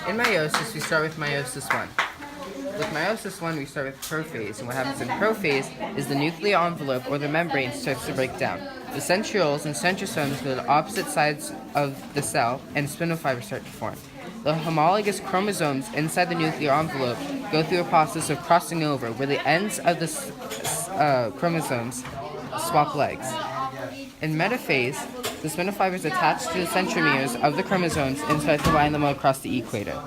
In meiosis, we start with meiosis 1. With meiosis 1, we start with prophase, and what happens in prophase is the nuclear envelope or the membrane starts to break down. The centrioles and centrosomes go to the opposite sides of the cell, and spindle fibers start to form. The homologous chromosomes inside the nuclear envelope go through a process of crossing over, where the ends of the chromosomes swap legs. In metaphase, the spindle fibers attach to the centromeres of the chromosomes and start to line them across the equator.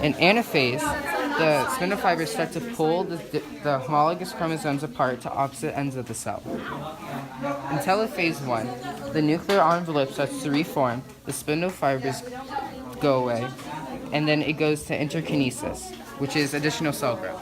In anaphase, the spindle fibers start to pull the homologous chromosomes apart to opposite ends of the cell. In telophase 1, the nuclear envelope starts to reform, the spindle fibers go away, and then it goes to interkinesis, which is additional cell growth.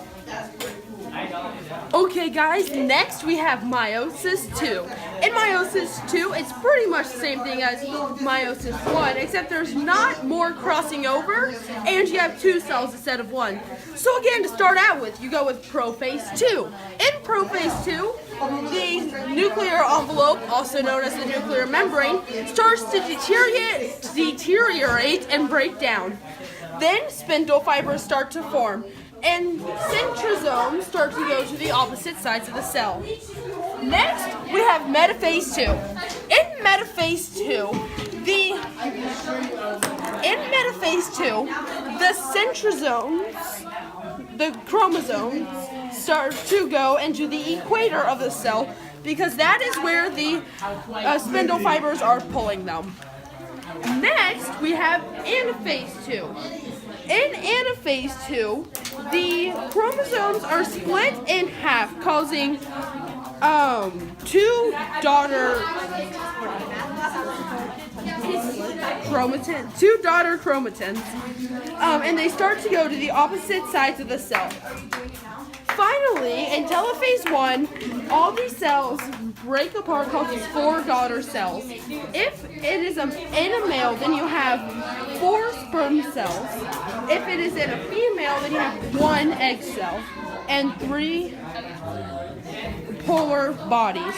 Okay guys, next we have meiosis 2. In meiosis 2, it's pretty much the same thing as meiosis 1, except there's not more crossing over, and you have 2 cells instead of 1. So again, to start out with, you go with prophase 2. In prophase 2, the nuclear envelope, also known as the nuclear membrane, starts to deteriorate and break down. Then spindle fibers start to form, and centrosomes start to go to the opposite sides of the cell. Next, we have metaphase 2. In metaphase 2, the centrosomes, the chromosomes, start to go into the equator of the cell because that is where the spindle fibers are pulling them. Next, we have anaphase 2. In anaphase 2, the chromosomes are split in half, causing two daughter chromatins, and they start to go to the opposite sides of the cell. Finally, in telophase 1, all these cells break apart, causing 4 daughter cells. If it is in a male, then you have 4 sperm cells. If it is in a female, then you have 1 egg cell and 3 polar bodies.